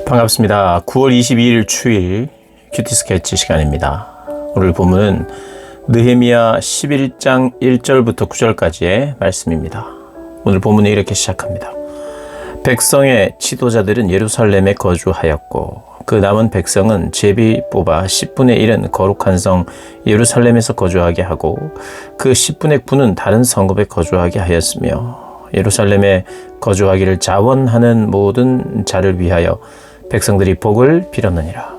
반갑습니다. 9월 22일 주일 큐티 스케치 시간입니다. 오늘 본문은 느헤미야 11장 1절부터 9절까지의 말씀입니다. 오늘 본문은 이렇게 시작합니다. 백성의 지도자들은 예루살렘에 거주하였고 그 남은 백성은 제비 뽑아 10분의 1은 거룩한 성 예루살렘에서 거주하게 하고 그 10분의 9는 다른 성읍에 거주하게 하였으며 예루살렘에 거주하기를 자원하는 모든 자를 위하여 백성들이 복을 빌었느니라.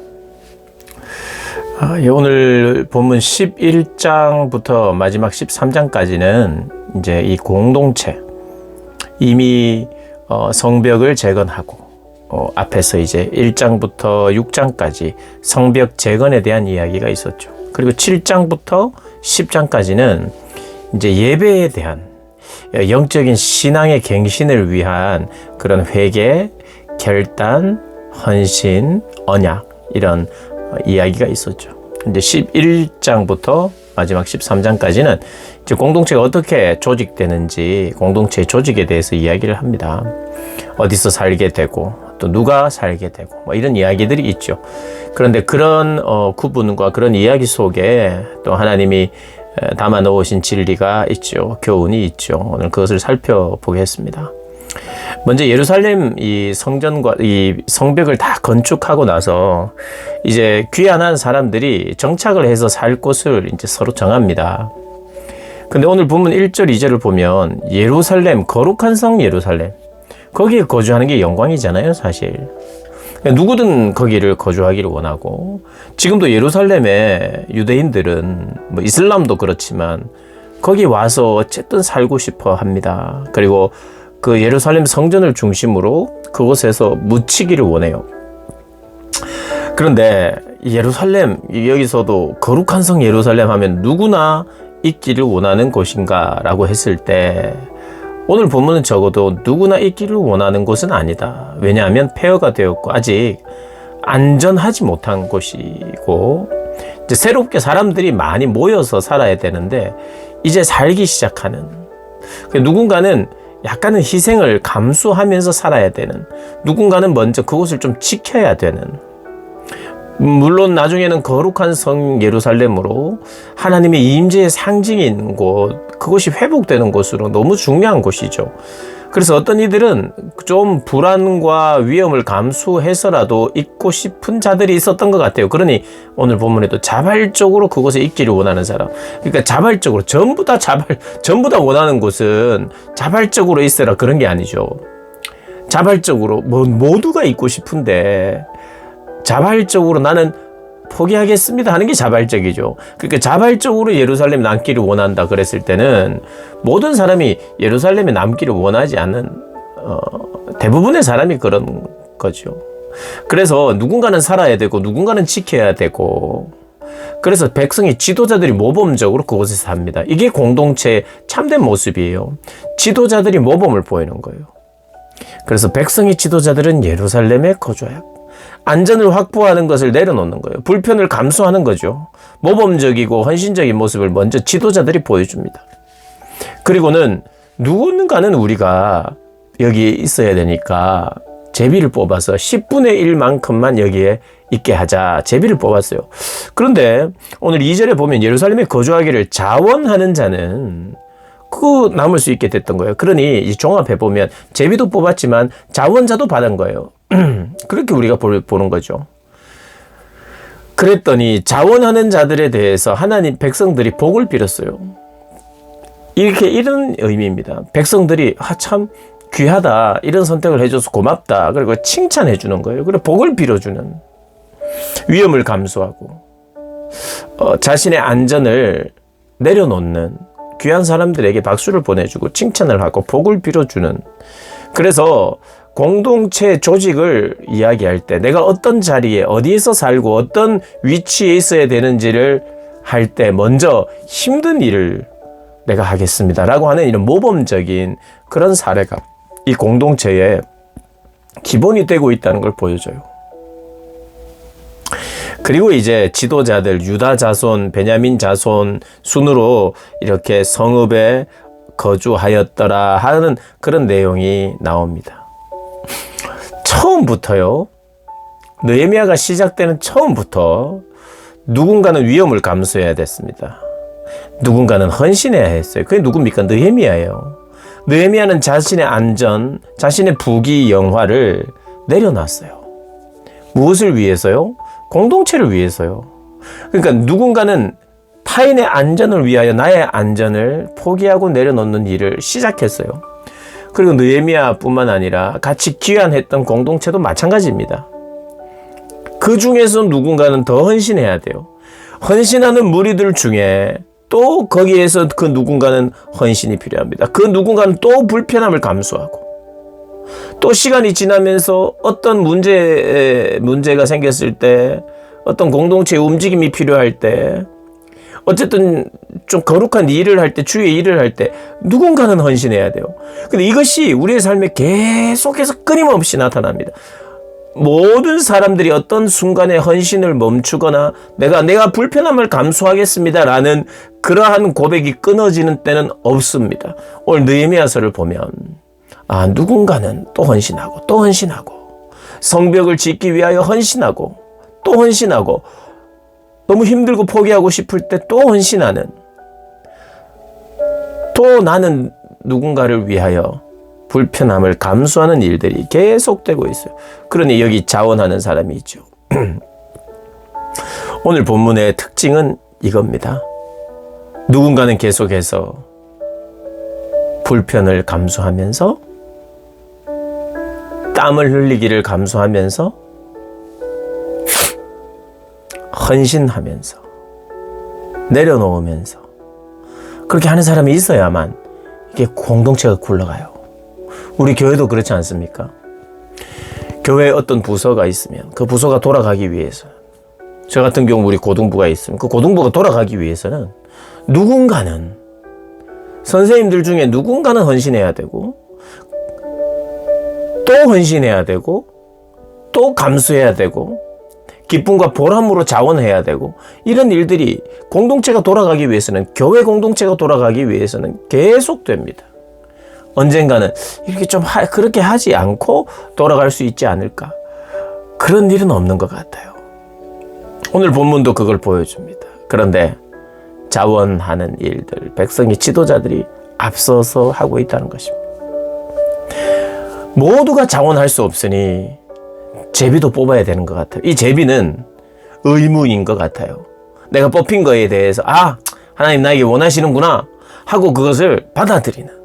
오늘 본문 11장부터 마지막 13장까지는 이제 이 공동체, 이미 성벽을 재건하고 앞에서 이제 1장부터 6장까지 성벽 재건에 대한 이야기가 있었죠. 그리고 7장부터 10장까지는 이제 예배에 대한 영적인 신앙의 갱신을 위한 그런 회개, 결단, 헌신, 언약 이런 이야기가 있었죠. 이제 11장부터 마지막 13장까지는 이제 공동체가 어떻게 조직되는지 공동체 조직에 대해서 이야기를 합니다. 어디서 살게 되고 또 누가 살게 되고 뭐 이런 이야기들이 있죠. 그런데 그런 구분과 그런 이야기 속에 또 하나님이 담아 놓으신 진리가 있죠. 교훈이 있죠. 오늘 그것을 살펴보겠습니다. 먼저 예루살렘 이 성전과 이 성벽을 다 건축하고 나서 이제 귀환한 사람들이 정착을 해서 살 곳을 이제 서로 정합니다. 근데 오늘 본문 1절 2절을 보면 예루살렘, 거룩한 성 예루살렘, 거기에 거주하는 게 영광이잖아요, 사실. 누구든 거기를 거주하기를 원하고, 지금도 예루살렘에 유대인들은 뭐 이슬람도 그렇지만 거기 와서 어쨌든 살고 싶어 합니다. 그리고 그 예루살렘 성전을 중심으로 그곳에서 묻히기를 원해요. 그런데 예루살렘, 여기서도 거룩한 성 예루살렘 하면 누구나 있기를 원하는 곳인가 라고 했을 때 오늘 본문은 적어도 누구나 있기를 원하는 곳은 아니다. 왜냐하면 폐허가 되었고 아직 안전하지 못한 곳이고 이제 새롭게 사람들이 많이 모여서 살아야 되는데 이제 살기 시작하는, 누군가는 약간은 희생을 감수하면서 살아야 되는, 누군가는 먼저 그곳을 좀 지켜야 되는, 물론 나중에는 거룩한 성 예루살렘으로 하나님의 임재의 상징인 곳, 그것이 회복되는 곳으로 너무 중요한 곳이죠. 그래서 어떤 이들은 좀 불안과 위험을 감수해서라도 있고 싶은 자들이 있었던 것 같아요. 그러니 오늘 본문에도 자발적으로 그곳에 있기를 원하는 사람, 그러니까 자발적으로 전부 다 원하는 곳은 자발적으로 있어라 그런 게 아니죠. 자발적으로 모두가 있고 싶은데 자발적으로 나는 포기하겠습니다 하는 게 자발적이죠. 그러니까 자발적으로 예루살렘에 남기를 원한다 그랬을 때는 모든 사람이 예루살렘에 남기를 원하지 않는 대부분의 사람이 그런 거죠. 그래서 누군가는 살아야 되고 누군가는 지켜야 되고, 그래서 백성의 지도자들이 모범적으로 그곳에서 삽니다. 이게 공동체의 참된 모습이에요. 지도자들이 모범을 보이는 거예요. 그래서 백성의 지도자들은 예루살렘에 거주하였고 안전을 확보하는 것을 내려놓는 거예요. 불편을 감수하는 거죠. 모범적이고 헌신적인 모습을 먼저 지도자들이 보여줍니다. 그리고는 누군가는 우리가 여기에 있어야 되니까 제비를 뽑아서 10분의 1만큼만 여기에 있게 하자. 제비를 뽑았어요. 그런데 오늘 2절에 보면 예루살렘에 거주하기를 자원하는 자는 그 남을 수 있게 됐던 거예요. 그러니 종합해 보면 제비도 뽑았지만 자원자도 받은 거예요. 그렇게 우리가 보는 거죠. 그랬더니 자원하는 자들에 대해서 하나님 백성들이 복을 빌었어요. 이런 의미입니다. 백성들이 참 귀하다, 이런 선택을 해줘서 고맙다, 그리고 칭찬해 주는 거예요. 그리고 복을 빌어주는, 위험을 감수하고 자신의 안전을 내려놓는 귀한 사람들에게 박수를 보내주고 칭찬을 하고 복을 빌어주는. 그래서 공동체 조직을 이야기할 때 내가 어떤 자리에 어디에서 살고 어떤 위치에 있어야 되는지를 할 때 먼저 힘든 일을 내가 하겠습니다 라고 하는 이런 모범적인 그런 사례가 이 공동체의 기본이 되고 있다는 걸 보여줘요. 그리고 이제 지도자들 유다 자손, 베냐민 자손 순으로 이렇게 성읍에 거주하였더라 하는 그런 내용이 나옵니다. 처음부터요, 느헤미야가 시작되는 처음부터 누군가는 위험을 감수해야 됐습니다. 누군가는 헌신해야 했어요. 그게 누굽니까? 느헤미야예요. 느헤미야는 자신의 안전, 자신의 부귀 영화를 내려놨어요. 무엇을 위해서요? 공동체를 위해서요. 그러니까 누군가는 타인의 안전을 위하여 나의 안전을 포기하고 내려놓는 일을 시작했어요. 그리고 느헤미야뿐만 아니라 같이 귀환했던 공동체도 마찬가지입니다. 그 중에서 누군가는 더 헌신해야 돼요. 헌신하는 무리들 중에 또 거기에서 그 누군가는 헌신이 필요합니다. 그 누군가는 또 불편함을 감수하고 또 시간이 지나면서 어떤 문제가 생겼을 때 어떤 공동체의 움직임이 필요할 때 어쨌든 좀 거룩한 일을 할 때, 주의 일을 할 때 누군가는 헌신해야 돼요. 근데 이것이 우리의 삶에 계속해서 끊임없이 나타납니다. 모든 사람들이 어떤 순간에 헌신을 멈추거나 내가 불편함을 감수하겠습니다라는 그러한 고백이 끊어지는 때는 없습니다. 오늘 느헤미야서를 보면 누군가는 또 헌신하고 또 헌신하고 성벽을 짓기 위하여 헌신하고 또 헌신하고 너무 힘들고 포기하고 싶을 때 또 헌신하는 또 나는 누군가를 위하여 불편함을 감수하는 일들이 계속되고 있어요. 그러니 여기 자원하는 사람이 있죠. 오늘 본문의 특징은 이겁니다. 누군가는 계속해서 불편을 감수하면서 땀을 흘리기를 감수하면서 헌신하면서 내려놓으면서 그렇게 하는 사람이 있어야만 이게 공동체가 굴러가요. 우리 교회도 그렇지 않습니까? 교회에 어떤 부서가 있으면 그 부서가 돌아가기 위해서 저 같은 경우 우리 고등부가 있으면 그 고등부가 돌아가기 위해서는 누군가는 선생님들 중에 누군가는 헌신해야 되고 또 헌신해야 되고 또 감수해야 되고 기쁨과 보람으로 자원해야 되고 이런 일들이 공동체가 돌아가기 위해서는 교회 공동체가 돌아가기 위해서는 계속됩니다. 언젠가는 이렇게 좀 그렇게 하지 않고 돌아갈 수 있지 않을까? 그런 일은 없는 것 같아요. 오늘 본문도 그걸 보여줍니다. 그런데 자원하는 일들, 백성의 지도자들이 앞서서 하고 있다는 것입니다. 모두가 자원할 수 없으니 제비도 뽑아야 되는 것 같아요. 이 제비는 의무인 것 같아요. 내가 뽑힌 거에 대해서 하나님 나에게 원하시는구나 하고 그것을 받아들이는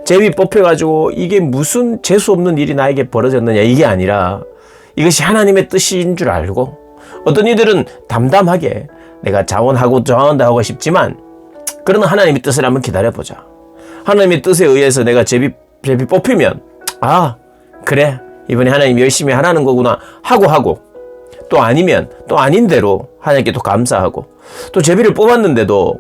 제비 뽑혀가지고 이게 무슨 재수없는 일이 나에게 벌어졌느냐 이게 아니라 이것이 하나님의 뜻인 줄 알고 어떤 이들은 담담하게 내가 자원하고 하고 싶지만 그러나 하나님의 뜻을 한번 기다려보자. 하나님의 뜻에 의해서 내가 제비 뽑히면 그래 이번에 하나님 열심히 하라는 거구나 하고 또 아니면 또 아닌 대로 하나님께 또 감사하고 또 제비를 뽑았는데도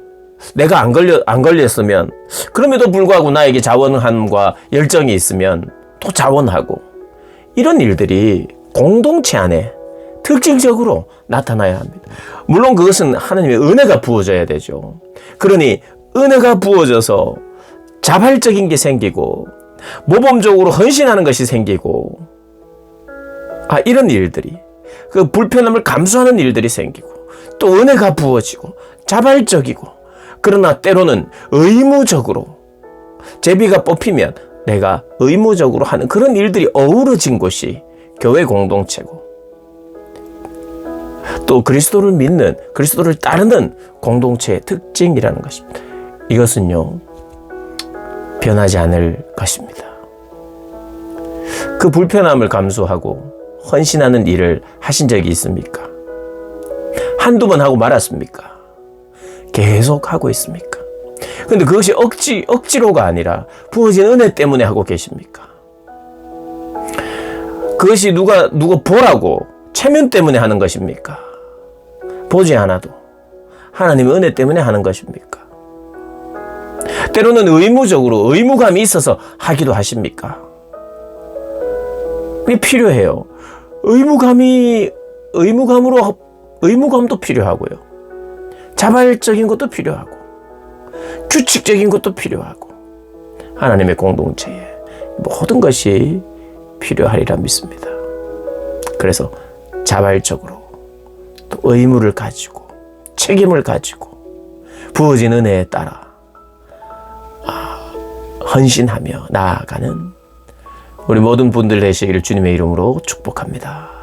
내가 안 걸렸으면 그럼에도 불구하고 나에게 자원함과 열정이 있으면 또 자원하고 이런 일들이 공동체 안에 특징적으로 나타나야 합니다. 물론 그것은 하나님의 은혜가 부어져야 되죠. 그러니 은혜가 부어져서 자발적인 게 생기고 모범적으로 헌신하는 것이 생기고 이런 일들이 그 불편함을 감수하는 일들이 생기고 또 은혜가 부어지고 자발적이고 그러나 때로는 의무적으로 제비가 뽑히면 내가 의무적으로 하는 그런 일들이 어우러진 곳이 교회 공동체고 또 그리스도를 믿는 그리스도를 따르는 공동체의 특징이라는 것입니다. 이것은요 변하지 않을 것입니다. 그 불편함을 감수하고 헌신하는 일을 하신 적이 있습니까? 한두 번 하고 말았습니까? 계속 하고 있습니까? 근데 그것이 억지로가 아니라 부어진 은혜 때문에 하고 계십니까? 그것이 누가 보라고 체면 때문에 하는 것입니까? 보지 않아도 하나님의 은혜 때문에 하는 것입니까? 때로는 의무적으로 의무감이 있어서 하기도 하십니까? 그게 필요해요. 의무감도 필요하고요. 자발적인 것도 필요하고 규칙적인 것도 필요하고 하나님의 공동체에 모든 것이 필요하리라 믿습니다. 그래서 자발적으로 또 의무를 가지고 책임을 가지고 부어진 은혜에 따라 헌신하며 나아가는 우리 모든 분들 되시기를 주님의 이름으로 축복합니다.